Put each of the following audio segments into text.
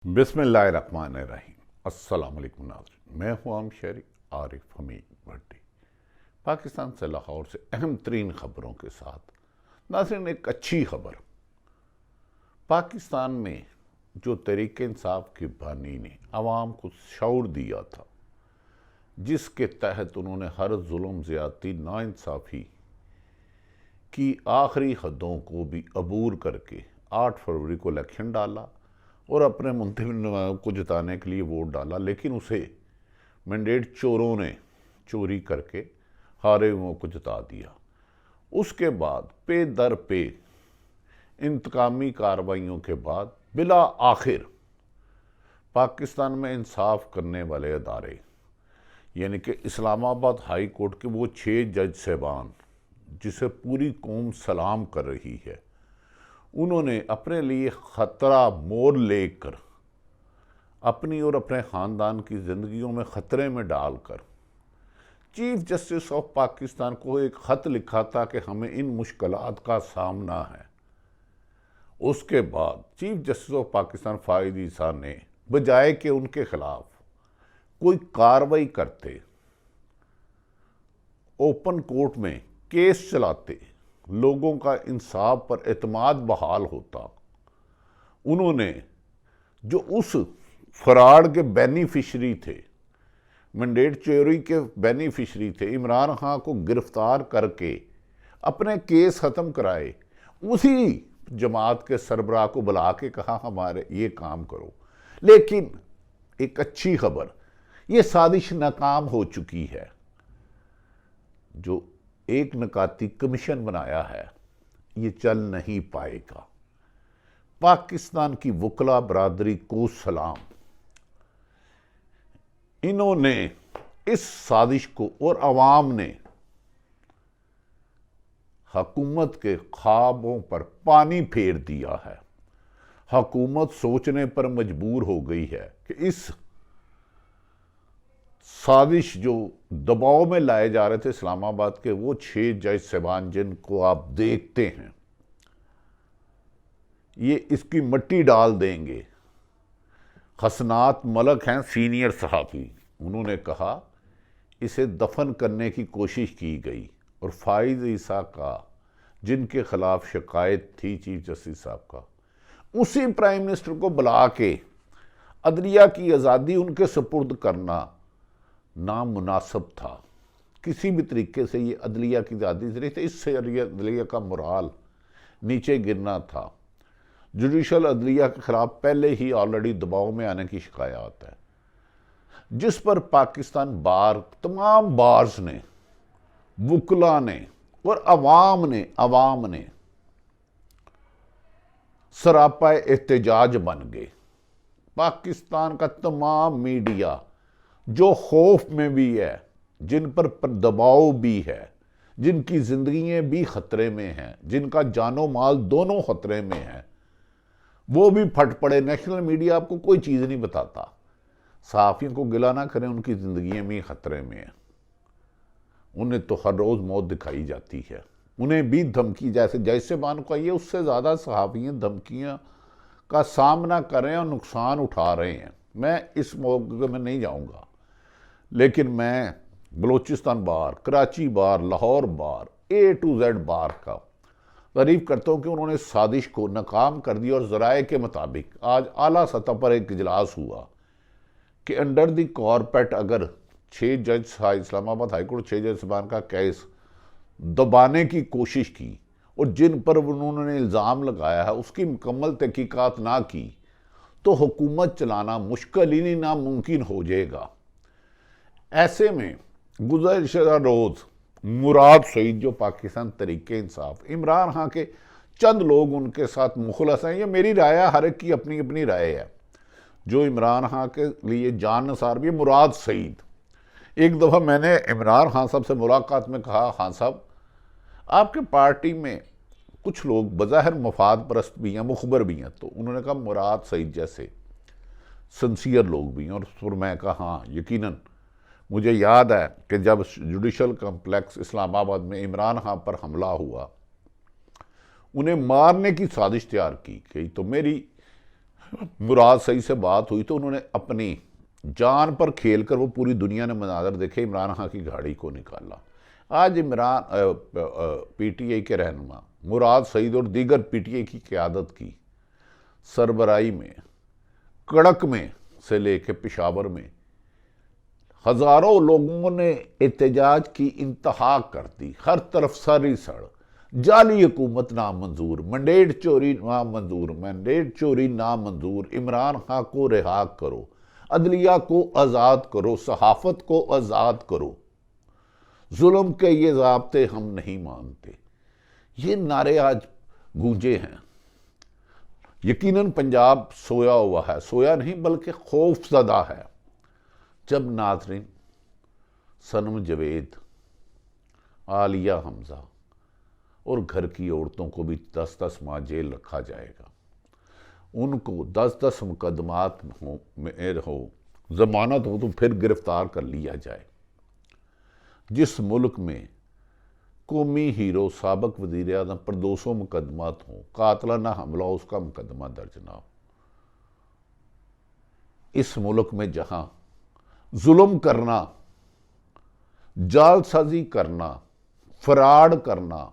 بسم اللہ الرحمن الرحیم۔ السلام علیکم ناظرین، میں ہوں عام شہری عارف حمید بھٹی، پاکستان سے لاہور سے اہم ترین خبروں کے ساتھ۔ ناظرین، ایک اچھی خبر، پاکستان میں جو تحریک انصاف کے بانی نے عوام کو شعور دیا تھا، جس کے تحت انہوں نے ہر ظلم، زیادتی، ناانصافی کی آخری حدوں کو بھی عبور کر کے 8 فروری کو الیکشن ڈالا اور اپنے منتخب نمائندوں کو جتانے کے لیے ووٹ ڈالا، لیکن اسے مینڈیٹ چوروں نے چوری کر کے ہارے ہوئوں کو جتا دیا۔ اس کے بعد پے در پے انتقامی کارروائیوں کے بعد بلا آخر پاکستان میں انصاف کرنے والے ادارے، یعنی کہ اسلام آباد ہائی کورٹ کے وہ 6 جج صاحبان جسے پوری قوم سلام کر رہی ہے، انہوں نے اپنے لیے خطرہ مول لے کر اپنی اور اپنے خاندان کی زندگیوں میں خطرے میں ڈال کر چیف جسٹس آف پاکستان کو ایک خط لکھا تھا کہ ہمیں ان مشکلات کا سامنا ہے۔ اس کے بعد چیف جسٹس آف پاکستان فائز عیسیٰ نے بجائے کہ ان کے خلاف کوئی کارروائی کرتے، اوپن کورٹ میں کیس چلاتے، لوگوں کا انصاف پر اعتماد بحال ہوتا، انہوں نے جو اس فراڈ کے بینیفیشری تھے، مینڈیٹ چوری کے بینیفیشری تھے، عمران خان کو گرفتار کر کے اپنے کیس ختم کرائے، اسی جماعت کے سربراہ کو بلا کے کہا ہمارے یہ کام کرو۔ لیکن ایک اچھی خبر، یہ سازش ناکام ہو چکی ہے۔ جو ایک نکاتی کمیشن بنایا ہے، یہ چل نہیں پائے گا۔ پاکستان کی وکلا برادری کو سلام، انہوں نے اس سازش کو، اور عوام نے حکومت کے خوابوں پر پانی پھیر دیا ہے۔ حکومت سوچنے پر مجبور ہو گئی ہے کہ اس سازش جو دباؤ میں لائے جا رہے تھے اسلام آباد کے وہ 6 جج صاحبان جن کو آپ دیکھتے ہیں، یہ اس کی مٹی ڈال دیں گے۔ حسنات ملک ہیں سینئر صحافی، انہوں نے کہا اسے دفن کرنے کی کوشش کی گئی، اور فائز عیسیٰ کا جن کے خلاف شکایت تھی چیف جسٹس صاحب کا، اسی پرائم منسٹر کو بلا کے عدلیہ کی آزادی ان کے سپرد کرنا نامناسب تھا۔ کسی بھی طریقے سے یہ عدلیہ کی آزادی سے نہیں تھا، اس سے عدلیہ کا مرال نیچے گرنا تھا۔ جوڈیشل عدلیہ کے خلاف پہلے ہی آلریڈی دباؤ میں آنے کی شکایات ہے، جس پر پاکستان بار، تمام بارز نے، وکلا نے اور عوام نے سراپا احتجاج بن گئے۔ پاکستان کا تمام میڈیا جو خوف میں بھی ہے، جن پر دباؤ بھی ہے، جن کی زندگیاں بھی خطرے میں ہیں، جن کا جان و مال دونوں خطرے میں ہیں، وہ بھی پھٹ پڑے۔ نیشنل میڈیا آپ کو کوئی چیز نہیں بتاتا، صحافیوں کو گلہ نہ کریں، ان کی زندگیاں بھی خطرے میں ہیں، انہیں تو ہر روز موت دکھائی جاتی ہے، انہیں بھی دھمکی، جیسے جج صاحبان کو یہ اس سے زیادہ صحافیوں دھمکیاں کا سامنا کر رہے ہیں اور نقصان اٹھا رہے ہیں۔ میں اس موقع میں نہیں جاؤں گا، لیکن میں بلوچستان بار، کراچی بار، لاہور بار، A to Z بار کا تعریف کرتا ہوں کہ انہوں نے سازش کو ناکام کر دیا، اور ذرائع کے مطابق آج اعلیٰ سطح پر ایک اجلاس ہوا کہ انڈر دی کارپیٹ اگر 6 جج اسلام آباد ہائی کورٹ 6 جج صاحبان کا کیس دبانے کی کوشش کی، اور جن پر انہوں نے الزام لگایا ہے اس کی مکمل تحقیقات نہ کی، تو حکومت چلانا مشکل ہی نہیں، ناممکن ہو جائے گا۔ ایسے میں گزشتہ روز مراد سعید، جو پاکستان تحریک انصاف، عمران خان کے چند لوگ ان کے ساتھ مخلص ہیں، یہ میری رائے ہے، ہر ایک کی اپنی اپنی رائے ہے، جو عمران خان کے لیے جان نثار بھی ہے، مراد سعید۔ ایک دفعہ میں نے عمران خان صاحب سے ملاقات میں کہا، خان صاحب آپ کے پارٹی میں کچھ لوگ بظاہر مفاد پرست بھی ہیں، مخبر بھی ہیں، تو انہوں نے کہا مراد سعید جیسے سنسیئر لوگ بھی ہیں، اور پھر میں کہا ہاں یقیناً۔ مجھے یاد ہے کہ جب جوڈیشل کمپلیکس اسلام آباد میں عمران خان پر حملہ ہوا، انہیں مارنے کی سازش تیار کی گئی، تو میری مراد سعید سے بات ہوئی تو انہوں نے اپنی جان پر کھیل کر وہ پوری دنیا نے مناظر دیکھے، عمران خان کی گاڑی کو نکالا۔ آج عمران پی ٹی آئی کے رہنما مراد سعید اور دیگر پی ٹی آئی کی قیادت کی سربراہی میں کڑک میں سے لے کے پشاور میں ہزاروں لوگوں نے احتجاج کی انتہا کر دی، ہر طرف سری سڑ، جعلی حکومت نامنظور، مینڈیٹ چوری نامنظور، عمران خان کو رہا کرو، عدلیہ کو آزاد کرو، صحافت کو آزاد کرو، ظلم کے یہ ضابطے ہم نہیں مانتے۔ یہ نعرے آج گونجے ہیں۔ یقیناً پنجاب سویا ہوا ہے، سویا نہیں بلکہ خوف زدہ ہے۔ جب ناظرین صنم جاوید، عالیہ حمزہ اور گھر کی عورتوں کو بھی 10 ماہ جیل رکھا جائے گا، ان کو 10 مقدمات میں ہو، ضمانت ہو تو پھر گرفتار کر لیا جائے۔ جس ملک میں قومی ہیرو سابق وزیر اعظم پر 200 مقدمات ہوں، قاتلانہ حملہ اس کا مقدمہ درج نہ ہو، اس ملک میں جہاں ظلم کرنا، جال سازی کرنا، فراڈ کرنا،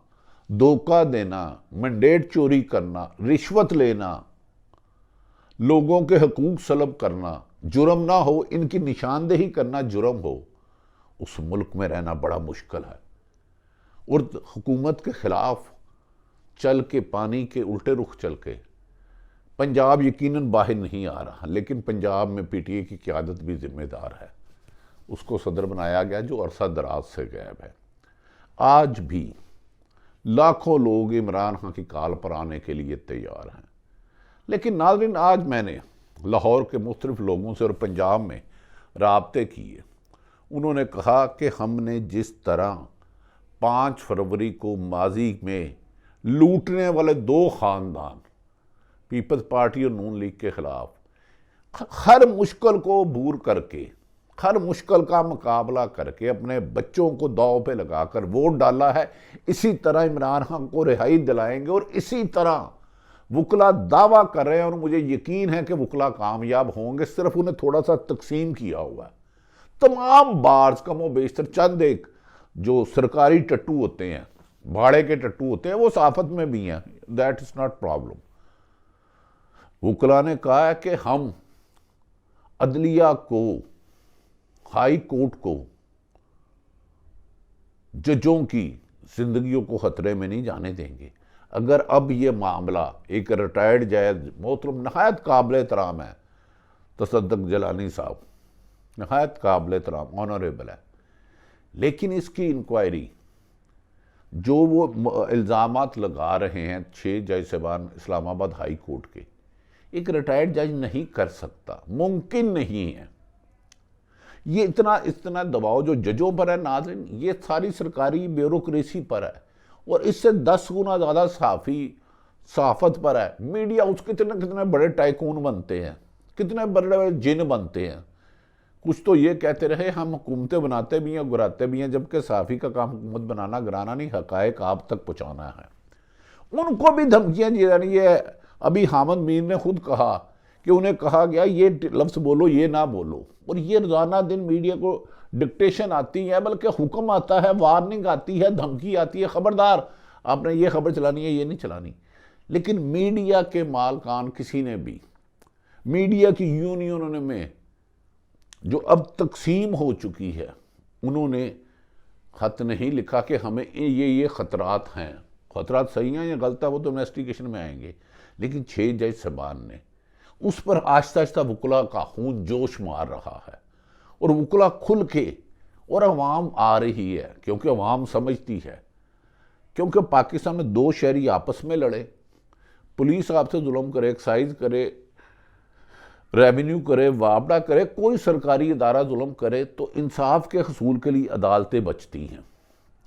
دھوکہ دینا، مینڈیٹ چوری کرنا، رشوت لینا، لوگوں کے حقوق سلب کرنا جرم نہ ہو، ان کی نشاندہی کرنا جرم ہو، اس ملک میں رہنا بڑا مشکل ہے۔ اور حکومت کے خلاف چل کے، پانی کے الٹے رخ چل کے، پنجاب یقیناً باہر نہیں آ رہا، لیکن پنجاب میں پی ٹی آئی کی قیادت بھی ذمہ دار ہے۔ اس کو صدر بنایا گیا جو عرصہ دراز سے غائب ہے۔ آج بھی لاکھوں لوگ عمران خان کی کال پر آنے کے لیے تیار ہیں۔ لیکن ناظرین، آج میں نے لاہور کے مختلف لوگوں سے اور پنجاب میں رابطے کیے، انہوں نے کہا کہ ہم نے جس طرح 5 فروری کو ماضی میں لوٹنے والے 2 خاندان، پیپلز پارٹی اور نون لیگ کے خلاف، ہر مشکل کو عبور کر کے، ہر مشکل کا مقابلہ کر کے اپنے بچوں کو داؤ پہ لگا کر ووٹ ڈالا ہے، اسی طرح عمران خان کو رہائی دلائیں گے، اور اسی طرح وکلا دعویٰ کر رہے ہیں، اور مجھے یقین ہے کہ وکلا کامیاب ہوں گے، صرف انہیں تھوڑا سا تقسیم کیا ہوا ہے۔ تمام بارز کم و بیشتر، چند ایک جو سرکاری ٹٹو ہوتے ہیں، بھاڑے کے ٹٹو ہوتے ہیں، وہ صحافت میں بھی ہیں، دیٹ از ناٹ پرابلم۔ وکلا نے کہا ہے کہ ہم عدلیہ کو، ہائی کورٹ کو، ججوں کی زندگیوں کو خطرے میں نہیں جانے دیں گے۔ اگر اب یہ معاملہ ایک ریٹائرڈ جج محترم، نہایت قابل احترام ہے تصدق جیلانی صاحب، نہایت قابل احترام، آنریبل ہے، لیکن اس کی انکوائری جو وہ الزامات لگا رہے ہیں 6 جج صاحبان اسلام آباد ہائی کورٹ کے، ایک ریٹائرڈ جج نہیں کر سکتا، ممکن نہیں ہے۔ یہ اتنا دباؤ جو ججوں پر ہے ناظرین، یہ ساری سرکاری بیوروکریسی پر ہے، اور اس سے 10 گنا زیادہ صحافت پر ہے۔ میڈیا، اس کتنے بڑے ٹائکون بنتے ہیں، کتنے بڑے جن بنتے ہیں۔ کچھ تو یہ کہتے رہے ہم حکومتیں بناتے بھی ہیں، گراتے بھی ہیں، جبکہ صحافی کا کام حکومت بنانا گرانا نہیں، حقائق آپ تک پہنچانا ہے۔ ان کو بھی دھمکیاں دی جا رہی ہے۔ ابھی حامد میر نے خود کہا کہ انہیں کہا گیا یہ لفظ بولو، یہ نہ بولو، اور یہ روزانہ دن میڈیا کو ڈکٹیشن آتی ہے، بلکہ حکم آتا ہے، وارننگ آتی ہے، دھمکی آتی ہے، خبردار آپ نے یہ خبر چلانی ہے، یہ نہیں چلانی۔ لیکن میڈیا کے مالکان کسی نے بھی، میڈیا کی یونینوں میں جو اب تقسیم ہو چکی ہے، انہوں نے خط نہیں لکھا کہ ہمیں یہ خطرات ہیں۔ خطرات صحیح ہیں یا غلط ہے وہ تو انویسٹیگیشن میں آئیں گے، لیکن 6 جج صاحبان نے اس پر آہستہ آہستہ وکلا کا خون جوش مار رہا ہے، اور وکلا کھل کے، اور عوام آ رہی ہے، کیونکہ عوام سمجھتی ہے، کیونکہ پاکستان میں 2 شہری آپس میں لڑے، پولیس آپ سے ظلم کرے، ایکسائز کرے، ریونیو کرے، وابڈا کرے، کوئی سرکاری ادارہ ظلم کرے، تو انصاف کے حصول کے لیے عدالتیں بچتی ہیں۔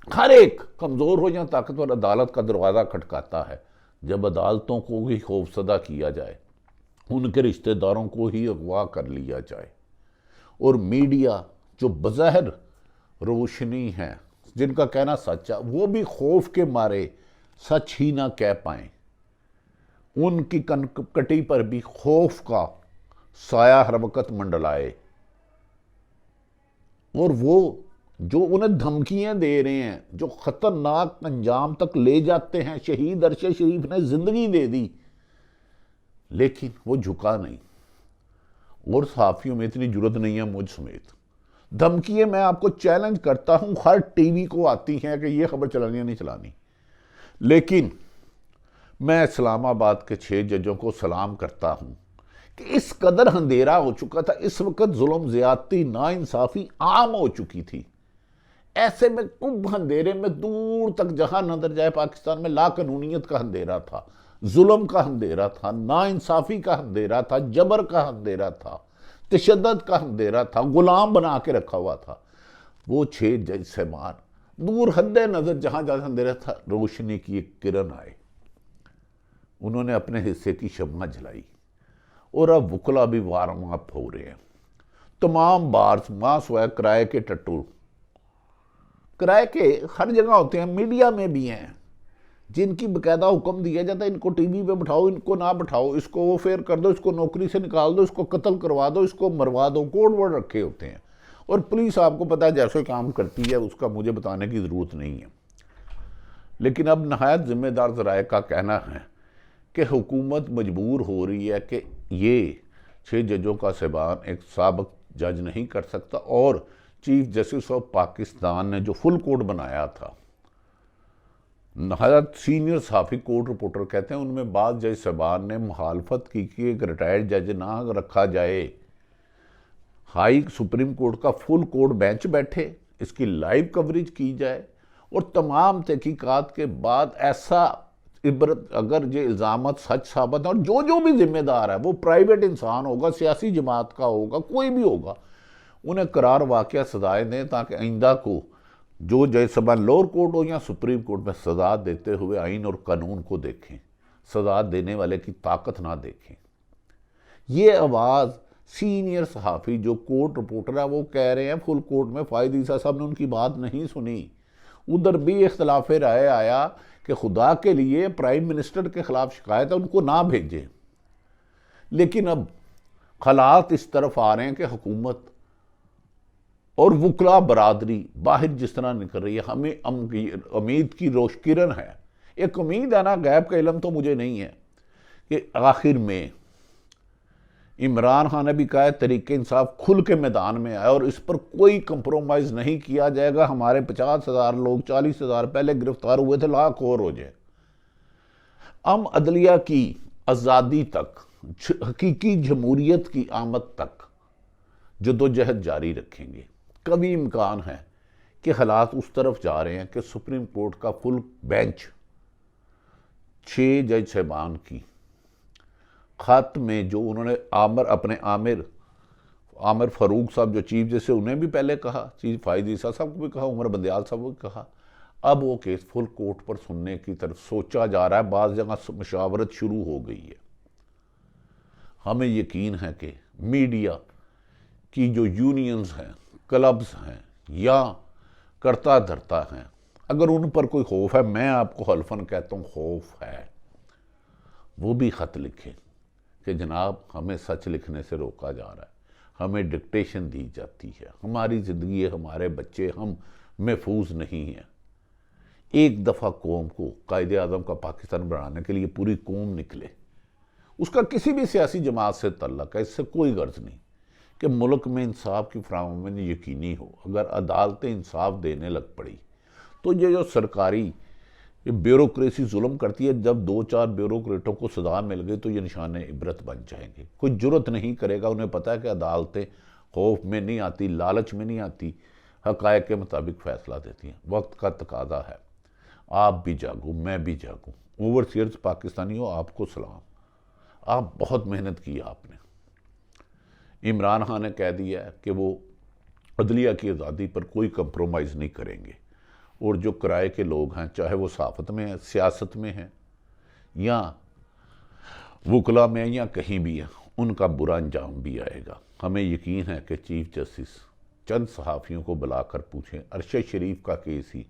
ہر ایک کمزور ہو یا طاقتور عدالت کا دروازہ کھٹکاتا ہے۔ جب عدالتوں کو ہی خوفزدہ کیا جائے، ان کے رشتہ داروں کو ہی اغوا کر لیا جائے، اور میڈیا جو بظاہر روشنی ہے، جن کا کہنا سچ ہے، وہ بھی خوف کے مارے سچ ہی نہ کہہ پائیں، ان کی کٹی پر بھی خوف کا سایہ ہر وقت منڈلائے، اور وہ جو انہیں دھمکیاں دے رہے ہیں، جو خطرناک انجام تک لے جاتے ہیں. شہید ارشد شریف نے زندگی دے دی لیکن وہ جھکا نہیں، اور صحافیوں میں اتنی جرت نہیں ہے مجھ سمیت. دھمکیاں میں آپ کو چیلنج کرتا ہوں، ہر ٹی وی کو آتی ہیں کہ یہ خبر چلانی ہے نہیں چلانی، لیکن میں اسلام آباد کے 6 ججوں کو سلام کرتا ہوں کہ اس قدر اندھیرا ہو چکا تھا. اس وقت ظلم، زیادتی، ناانصافی عام ہو چکی تھی. ایسے میں کب اندھیرے میں دور تک جہاں نظر جائے پاکستان میں لا قانونیت کا اندھیرا تھا، ظلم کا اندھیرا تھا، ناانصافی کا اندھیرا تھا، جبر کا اندھیرا تھا، تشدد کا اندھیرا تھا، غلام بنا کے رکھا ہوا تھا. وہ 6 جج صاحبان دور حد نظر جہاں جہاں اندھیرا تھا، روشنی کی ایک کرن آئے، انہوں نے اپنے حصے کی شمع جلائی، اور اب وکلا بھی وارم اپ ہو رہے ہیں. تمام بارز ماں سوائے کرائے کے ٹٹو، کرائے کے ہر جگہ ہوتے ہیں، میڈیا میں بھی ہیں، جن کی باقاعدہ حکم دیا جاتا ہے ان کو ٹی وی پہ بٹھاؤ، ان کو نہ بٹھاؤ، اس کو وہ فیئر کر دو، اس کو نوکری سے نکال دو، اس کو قتل کروا دو، اس کو مروا دو. کوڈ ورڈ رکھے ہوتے ہیں، اور پولیس آپ کو پتہ ہے جیسے کام کرتی ہے، اس کا مجھے بتانے کی ضرورت نہیں ہے. لیکن اب نہایت ذمہ دار ذرائع کا کہنا ہے کہ حکومت مجبور ہو رہی ہے کہ یہ 6 ججوں کا صاحبان ایک سابق جج نہیں کر سکتا، اور چیف جسٹس آف پاکستان نے جو فل کوڈ بنایا تھا، نہایت سینئر صحافی کورٹ رپورٹر کہتے ہیں ان میں بعض جج صاحبان نے مخالفت کی کہ ایک ریٹائرڈ جج نہ رکھا جائے، ہائی سپریم کورٹ کا فل کوڈ بینچ بیٹھے، اس کی لائیو کوریج کی جائے، اور تمام تحقیقات کے بعد ایسا عبرت اگر یہ الزامات سچ ثابت ہیں، اور جو بھی ذمہ دار ہے وہ پرائیویٹ انسان ہوگا، سیاسی جماعت کا ہوگا، کوئی بھی ہوگا، انہیں قرار واقعہ سزائیں دیں تاکہ آئندہ کو جو جج صاحبان لوور کورٹ ہو یا سپریم کورٹ میں سزا دیتے ہوئے آئین اور قانون کو دیکھیں، سزا دینے والے کی طاقت نہ دیکھیں. یہ آواز سینئر صحافی جو کورٹ رپورٹر ہے وہ کہہ رہے ہیں فل کورٹ میں. فائد عیسیٰ صاحب نے ان کی بات نہیں سنی. ادھر بھی اختلاف رائے آیا کہ خدا کے لیے پرائم منسٹر کے خلاف شکایت ہے ان کو نہ بھیجیں، لیکن اب حالات اس طرف آ رہے ہیں کہ حکومت اور وکلا برادری باہر جس طرح نکل رہی ہے، ہمیں امید کی روش کرن ہے. ایک امید ہے نا، غیب کا علم تو مجھے نہیں ہے، کہ آخر میں عمران خان نے بھی کہا ہے تحریک انصاف کھل کے میدان میں آئے اور اس پر کوئی کمپرومائز نہیں کیا جائے گا. ہمارے 50,000 لوگ، 40,000 پہلے گرفتار ہوئے تھے، لاکھ اور ہو جائے. ہم عدلیہ کی آزادی تک، حقیقی جمہوریت کی آمد تک جدوجہد جاری رکھیں گے. کبھی امکان ہے کہ حالات اس طرف جا رہے ہیں کہ سپریم کورٹ کا فل بینچ 6 جج صاحبان کی خط میں جو انہوں نے عامر فاروق صاحب جو چیف جسٹس انہیں بھی پہلے کہا، چیف فائد عیسیٰ صاحب کو بھی کہا، عمر بندیال صاحب کو بھی کہا، اب وہ کیس فل کورٹ پر سننے کی طرف سوچا جا رہا ہے. بعض جگہ مشاورت شروع ہو گئی ہے. ہمیں یقین ہے کہ میڈیا کی جو یونینز ہیں، کلبز ہیں یا کرتا دھرتا ہیں، اگر ان پر کوئی خوف ہے، میں آپ کو حلفاً کہتا ہوں خوف ہے، وہ بھی خط لکھیں کہ جناب ہمیں سچ لکھنے سے روکا جا رہا ہے، ہمیں ڈکٹیشن دی جاتی ہے، ہماری زندگی، ہمارے بچے، ہم محفوظ نہیں ہیں. ایک دفعہ قوم کو قائد اعظم کا پاکستان بنانے کے لیے پوری قوم نکلے. اس کا کسی بھی سیاسی جماعت سے تعلق ہے، اس سے کوئی غرض نہیں کہ ملک میں انصاف کی فراہمی یقینی ہو. اگر عدالتیں انصاف دینے لگ پڑی تو یہ جو سرکاری بیوروکریسی ظلم کرتی ہے، جب 2-4 بیوروکریٹوں کو سزا مل گئی تو یہ نشان عبرت بن جائیں گے. کوئی جرت نہیں کرے گا، انہیں پتہ ہے کہ عدالتیں خوف میں نہیں آتی، لالچ میں نہیں آتی، حقائق کے مطابق فیصلہ دیتی ہیں. وقت کا تقاضا ہے، آپ بھی جاگو، میں بھی جاگوں. اوورسیئرز پاکستانیوں، آپ کو سلام، آپ بہت محنت کی آپ نے. عمران خان نے کہہ دیا ہے کہ وہ عدلیہ کی آزادی پر کوئی کمپرومائز نہیں کریں گے، اور جو کرائے کے لوگ ہیں، چاہے وہ صحافت میں ہیں، سیاست میں ہیں یا وکلا میں یا کہیں بھی ہیں، ان کا برا انجام بھی آئے گا. ہمیں یقین ہے کہ چیف جسٹس چند صحافیوں کو بلا کر پوچھیں، ارشد شریف کا کیس ہی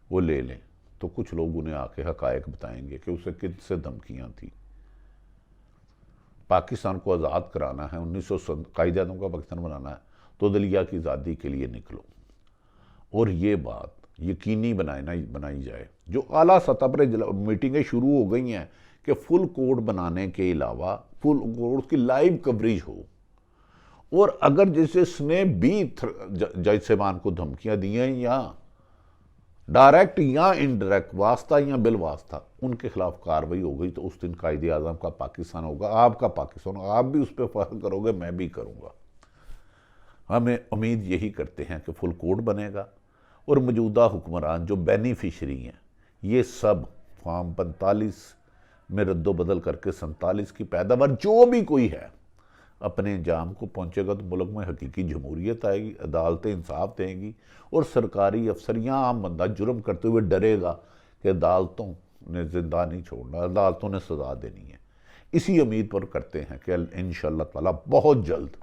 وہ لے لیں، تو کچھ لوگ انہیں آ کے حقائق بتائیں گے کہ اسے کن سے دھمکیاں تھیں. پاکستان کو آزاد کرانا ہے، 1900 قائد اعظم کا پاکستان بنانا ہے، تو دلیا کی آزادی کے لیے نکلو۔ اور یہ بات یقینی بنائی جائے۔ جو اعلیٰ سطح پر میٹنگیں شروع ہو گئی ہیں کہ فل کوڈ بنانے کے علاوہ فل کوڈ کی لائیو کوریج ہو، اور اگر جس نے بھی جج صاحبان کو دھمکیاں دی ہیں یا ڈائریکٹ یا انڈائریکٹ، واسطہ یا بالواسطہ، ان کے خلاف کارروائی ہو گئی تو اس دن قائد اعظم کا پاکستان ہوگا، آپ کا پاکستان ہوگا، آپ بھی اس پہ فخر کرو گے، میں بھی کروں گا۔ ہمیں امید یہی کرتے ہیں کہ فل کوڈ بنے گا، اور موجودہ حکمران جو بینیفیشری ہیں یہ سب فارم 45 میں رد و بدل کر کے 47 کی پیداوار جو بھی کوئی ہے اپنے انجام کو پہنچے گا، تو ملک میں حقیقی جمہوریت آئے گی، عدالتیں انصاف دیں گی، اور سرکاری افسر یا عام بندہ جرم کرتے ہوئے ڈرے گا کہ عدالتوں نے زندہ نہیں چھوڑنا، عدالتوں نے سزا دینی ہے۔ اسی امید پر کرتے ہیں کہ انشاءاللہ تعالی بہت جلد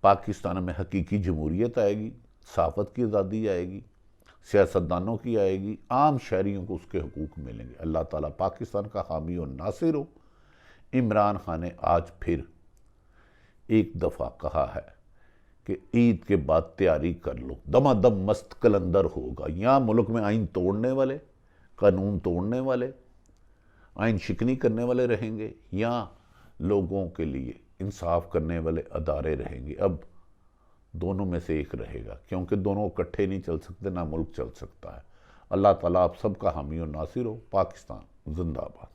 پاکستان میں حقیقی جمہوریت آئے گی، صحافت کی آزادی آئے گی، سیاستدانوں کی آئے گی، عام شہریوں کو اس کے حقوق ملیں گے۔ اللہ تعالیٰ پاکستان کا حامی و ناصر ہو۔ عمران خان نے آج پھر ایک دفعہ کہا ہے کہ عید کے بعد تیاری کر لو، دمادم مست کلندر ہوگا۔ یہاں ملک میں آئین توڑنے والے، قانون توڑنے والے، آئین شکنی کرنے والے رہیں گے، یا لوگوں کے لیے انصاف کرنے والے ادارے رہیں گے۔ اب دونوں میں سے ایک رہے گا، کیونکہ دونوں اکٹھے نہیں چل سکتے، نہ ملک چل سکتا ہے۔ اللہ تعالیٰ آپ سب کا حامی و ناصر ہو۔ پاکستان زندہ باد۔